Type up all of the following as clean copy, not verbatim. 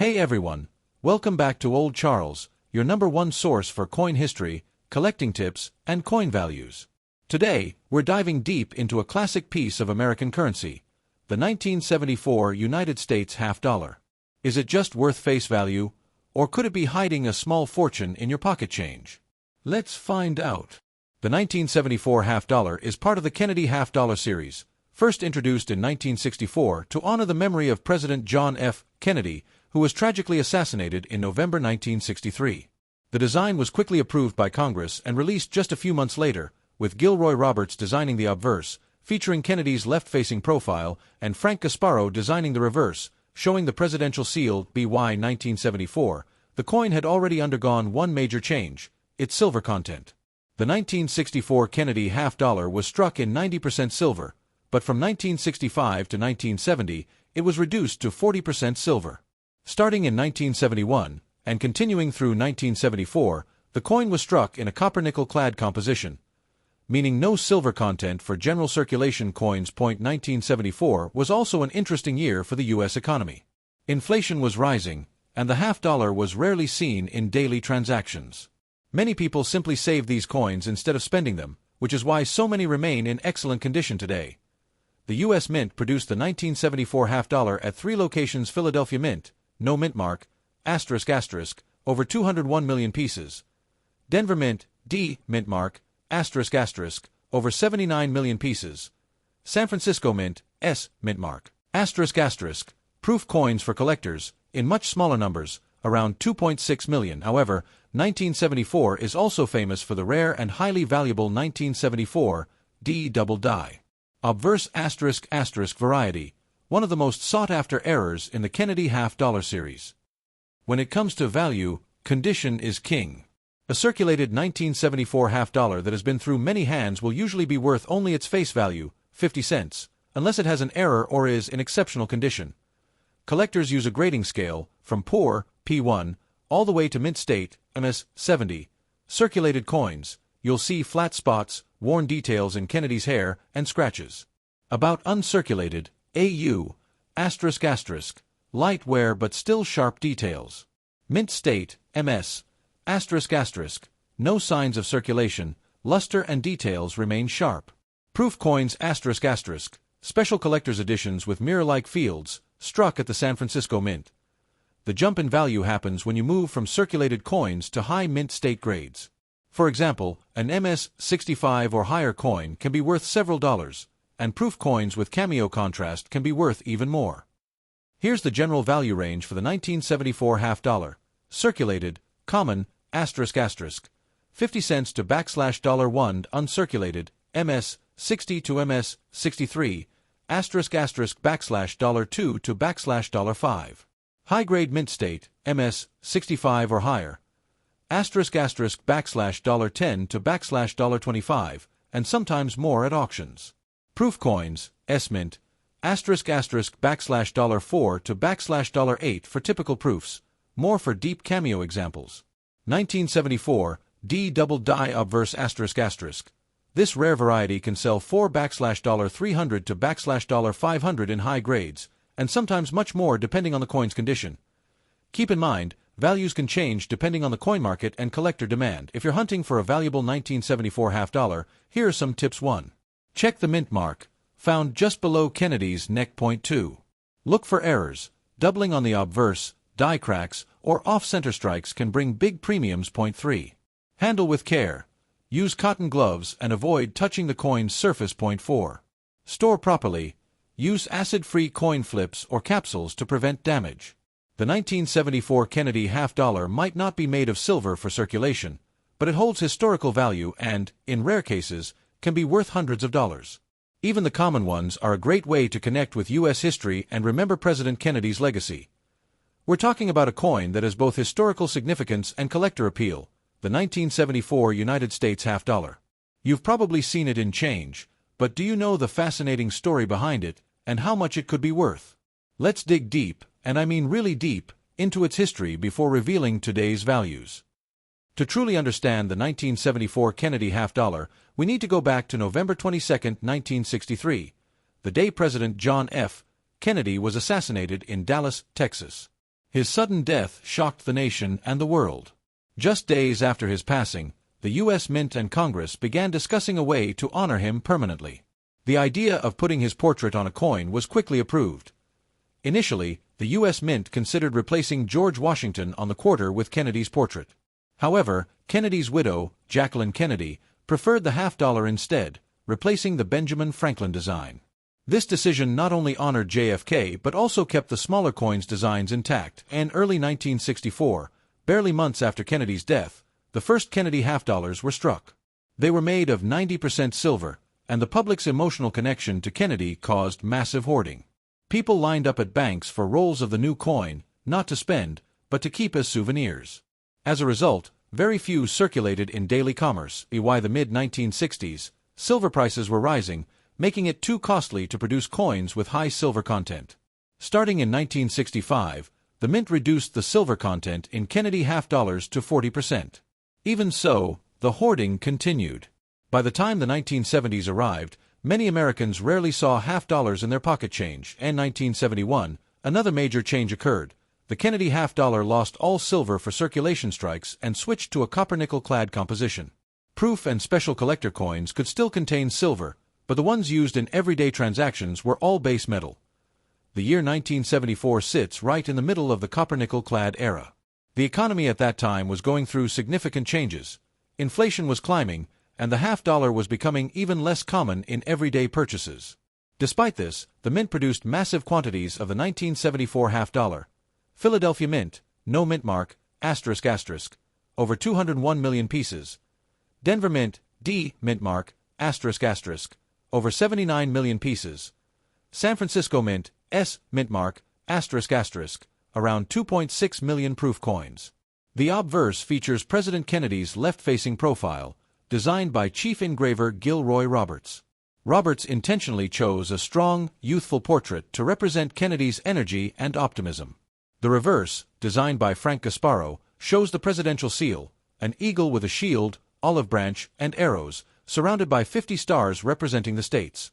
Hey everyone, welcome back to Old Charles, your #1 source for coin history, collecting tips, and coin values. Today, we're diving deep into a classic piece of American currency, the 1974 United States half dollar. Is it just worth face value, or could it be hiding a small fortune in your pocket change? Let's find out. The 1974 half dollar is part of the Kennedy half dollar series, first introduced in 1964 to honor the memory of President John F. Kennedy, who was tragically assassinated in November 1963. The design was quickly approved by Congress and released just a few months later, with Gilroy Roberts designing the obverse, featuring Kennedy's left-facing profile, and Frank Gasparo designing the reverse, showing the presidential seal BY 1974. The coin had already undergone one major change: its silver content. The 1964 Kennedy half dollar was struck in 90% silver, but from 1965 to 1970, it was reduced to 40% silver. Starting in 1971, and continuing through 1974, the coin was struck in a copper-nickel clad composition, meaning no silver content for general circulation coins. 1974 was also an interesting year for the U.S. economy. Inflation was rising, and the half dollar was rarely seen in daily transactions. Many people simply saved these coins instead of spending them, which is why so many remain in excellent condition today. The U.S. Mint produced the 1974 half dollar at 3 locations: Philadelphia Mint, no mint mark, ***, over 201 million pieces; Denver Mint, D, mint mark, ***, over 79 million pieces; San Francisco Mint, S, mint mark, ***, proof coins for collectors, in much smaller numbers, around 2.6 million. However, 1974 is also famous for the rare and highly valuable 1974 D double die obverse *** variety, one of the most sought-after errors in the Kennedy half dollar series. When it comes to value, condition is king. A circulated 1974 half dollar that has been through many hands will usually be worth only its face value, 50 cents, unless it has an error or is in exceptional condition. Collectors use a grading scale, from poor, P1, all the way to mint state, MS, 70. Circulated coins, you'll see flat spots, worn details in Kennedy's hair, and scratches. About uncirculated, AU, ***, light wear but still sharp details. Mint state, MS, ***, no signs of circulation, luster and details remain sharp. Proof coins ***, special collector's editions with mirror-like fields, struck at the San Francisco Mint. The jump in value happens when you move from circulated coins to high mint state grades. For example, an MS 65 or higher coin can be worth several dollars, and proof coins with cameo contrast can be worth even more. Here's the general value range for the 1974 half dollar. Circulated, common, ***, 50 cents to \$1, uncirculated, MS 60 to MS 63, ***, $2 to \$5. High-grade mint state, MS 65 or higher, ***, $10 to \$25, and sometimes more at auctions. Proof coins, S-Mint, $4 to \$8 for typical proofs, more for deep cameo examples. 1974 D double die obverse ***. This rare variety can sell for $300 to \$500 in high grades, and sometimes much more depending on the coin's condition. Keep in mind, values can change depending on the coin market and collector demand. If you're hunting for a valuable 1974 half dollar, here are some tips. 1. Check the mint mark, found just below Kennedy's neck. 2. Look for errors. Doubling on the obverse, die cracks, or off-center strikes can bring big premiums. 3. Handle with care. Use cotton gloves and avoid touching the coin's surface. 4. Store properly. Use acid-free coin flips or capsules to prevent damage. The 1974 Kennedy half dollar might not be made of silver for circulation, but it holds historical value and, in rare cases, can be worth hundreds of dollars. Even the common ones are a great way to connect with U.S. history and remember President Kennedy's legacy. We're talking about a coin that has both historical significance and collector appeal, the 1974 United States half dollar. You've probably seen it in change, but do you know the fascinating story behind it and how much it could be worth? Let's dig deep, and I mean really deep, into its history before revealing today's values. To truly understand the 1974 Kennedy half dollar, we need to go back to November 22, 1963, the day President John F. Kennedy was assassinated in Dallas, Texas. His sudden death shocked the nation and the world. Just days after his passing, the U.S. Mint and Congress began discussing a way to honor him permanently. The idea of putting his portrait on a coin was quickly approved. Initially, the U.S. Mint considered replacing George Washington on the quarter with Kennedy's portrait. However, Kennedy's widow, Jacqueline Kennedy, preferred the half-dollar instead, replacing the Benjamin Franklin design. This decision not only honored JFK but also kept the smaller coins' designs intact. In early 1964, barely months after Kennedy's death, the first Kennedy half-dollars were struck. They were made of 90% silver, and the public's emotional connection to Kennedy caused massive hoarding. People lined up at banks for rolls of the new coin, not to spend, but to keep as souvenirs. As a result, very few circulated in daily commerce. By the mid-1960s, silver prices were rising, making it too costly to produce coins with high silver content. Starting in 1965, the Mint reduced the silver content in Kennedy half-dollars to 40%. Even so, the hoarding continued. By the time the 1970s arrived, many Americans rarely saw half-dollars in their pocket change. In 1971, another major change occurred. The Kennedy half-dollar lost all silver for circulation strikes and switched to a copper-nickel clad composition. Proof and special collector coins could still contain silver, but the ones used in everyday transactions were all base metal. The year 1974 sits right in the middle of the copper-nickel clad era. The economy at that time was going through significant changes. Inflation was climbing, and the half-dollar was becoming even less common in everyday purchases. Despite this, the Mint produced massive quantities of the 1974 half-dollar. Philadelphia Mint, no mint mark, ***, over 201 million pieces. Denver Mint, D mint mark, ***, over 79 million pieces. San Francisco Mint, S mint mark, ***, around 2.6 million proof coins. The obverse features President Kennedy's left-facing profile, designed by chief engraver Gilroy Roberts. Roberts intentionally chose a strong, youthful portrait to represent Kennedy's energy and optimism. The reverse, designed by Frank Gasparo, shows the presidential seal, an eagle with a shield, olive branch, and arrows, surrounded by 50 stars representing the states.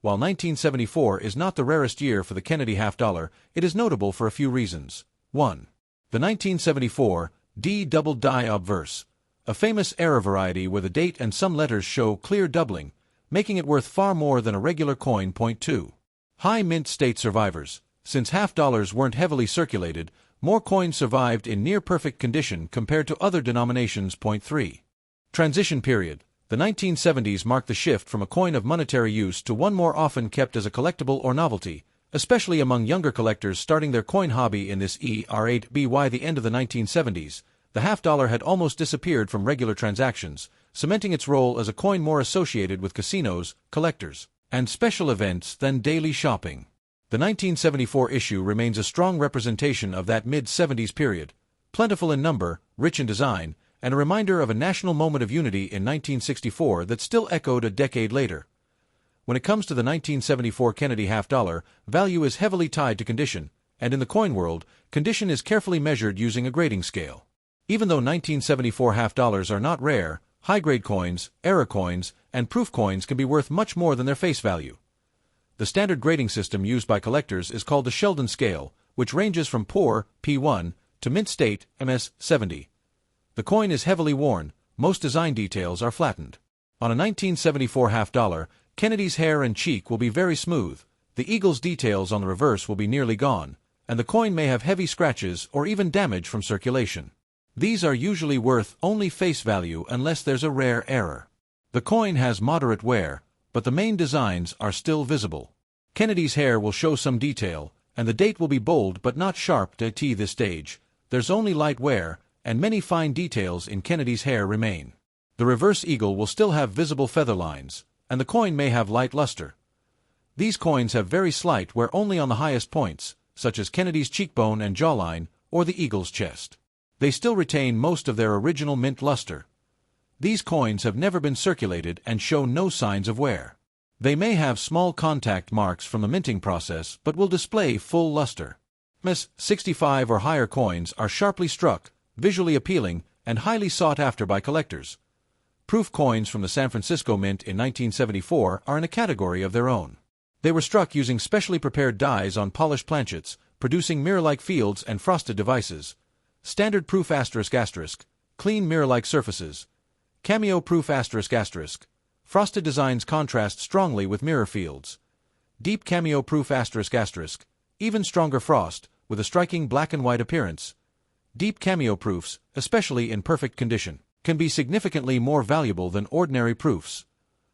While 1974 is not the rarest year for the Kennedy half-dollar, it is notable for a few reasons. 1. The 1974 D double die obverse, a famous error variety where the date and some letters show clear doubling, making it worth far more than a regular coin. 2. High mint state survivors. Since half-dollars weren't heavily circulated, more coins survived in near-perfect condition compared to other denominations. 3. Transition period. The 1970s marked the shift from a coin of monetary use to one more often kept as a collectible or novelty, especially among younger collectors starting their coin hobby in this era. By the end of the 1970s, the half-dollar had almost disappeared from regular transactions, cementing its role as a coin more associated with casinos, collectors, and special events than daily shopping. The 1974 issue remains a strong representation of that mid-70s period, plentiful in number, rich in design, and a reminder of a national moment of unity in 1964 that still echoed a decade later. When it comes to the 1974 Kennedy half-dollar, value is heavily tied to condition, and in the coin world, condition is carefully measured using a grading scale. Even though 1974 half-dollars are not rare, high-grade coins, error coins, and proof coins can be worth much more than their face value. The standard grading system used by collectors is called the Sheldon scale, which ranges from poor, P1, to mint state, MS70. The coin is heavily worn, most design details are flattened. On a 1974 half-dollar, Kennedy's hair and cheek will be very smooth, the eagle's details on the reverse will be nearly gone, and the coin may have heavy scratches or even damage from circulation. These are usually worth only face value unless there's a rare error. The coin has moderate wear, but the main designs are still visible. Kennedy's hair will show some detail, and the date will be bold but not sharp. At this stage, there's only light wear, and many fine details in Kennedy's hair remain. The reverse eagle will still have visible feather lines, and the coin may have light luster. These coins have very slight wear only on the highest points, such as Kennedy's cheekbone and jawline, or the eagle's chest. They still retain most of their original mint luster. These coins have never been circulated and show no signs of wear. They may have small contact marks from the minting process but will display full luster. MS65 or higher coins are sharply struck, visually appealing, and highly sought after by collectors. Proof coins from the San Francisco Mint in 1974 are in a category of their own. They were struck using specially prepared dies on polished planchets, producing mirror-like fields and frosted devices. Standard proof ***, clean mirror-like surfaces. Cameo proof ***, frosted designs contrast strongly with mirror fields. Deep cameo proof ***, even stronger frost, with a striking black and white appearance. Deep cameo proofs, especially in perfect condition, can be significantly more valuable than ordinary proofs.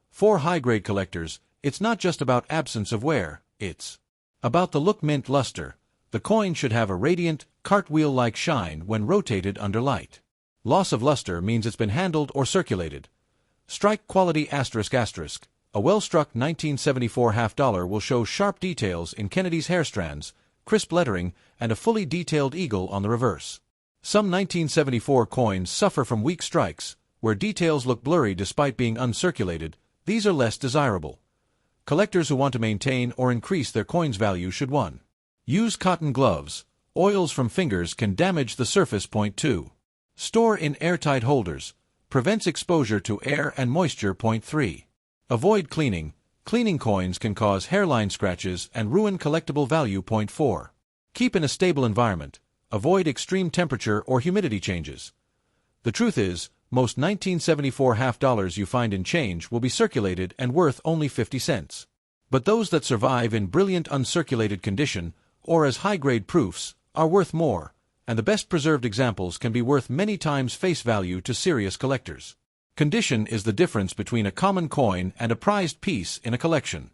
For high-grade collectors, it's not just about absence of wear, it's about the look. Mint luster. The coin should have a radiant, cartwheel-like shine when rotated under light. Loss of luster means it's been handled or circulated. Strike quality ***. A well-struck 1974 half-dollar will show sharp details in Kennedy's hair strands, crisp lettering, and a fully detailed eagle on the reverse. Some 1974 coins suffer from weak strikes, where details look blurry despite being uncirculated. These are less desirable. Collectors who want to maintain or increase their coin's value should 1. Use cotton gloves. Oils from fingers can damage the surface. 2. Store in airtight holders. Prevents exposure to air and moisture. 3. Avoid cleaning. Cleaning coins can cause hairline scratches and ruin collectible value. 4. Keep in a stable environment. Avoid extreme temperature or humidity changes. The truth is, most 1974 half-dollars you find in change will be circulated and worth only 50 cents. But those that survive in brilliant uncirculated condition, or as high-grade proofs, are worth more, and the best preserved examples can be worth many times face value to serious collectors. Condition is the difference between a common coin and a prized piece in a collection.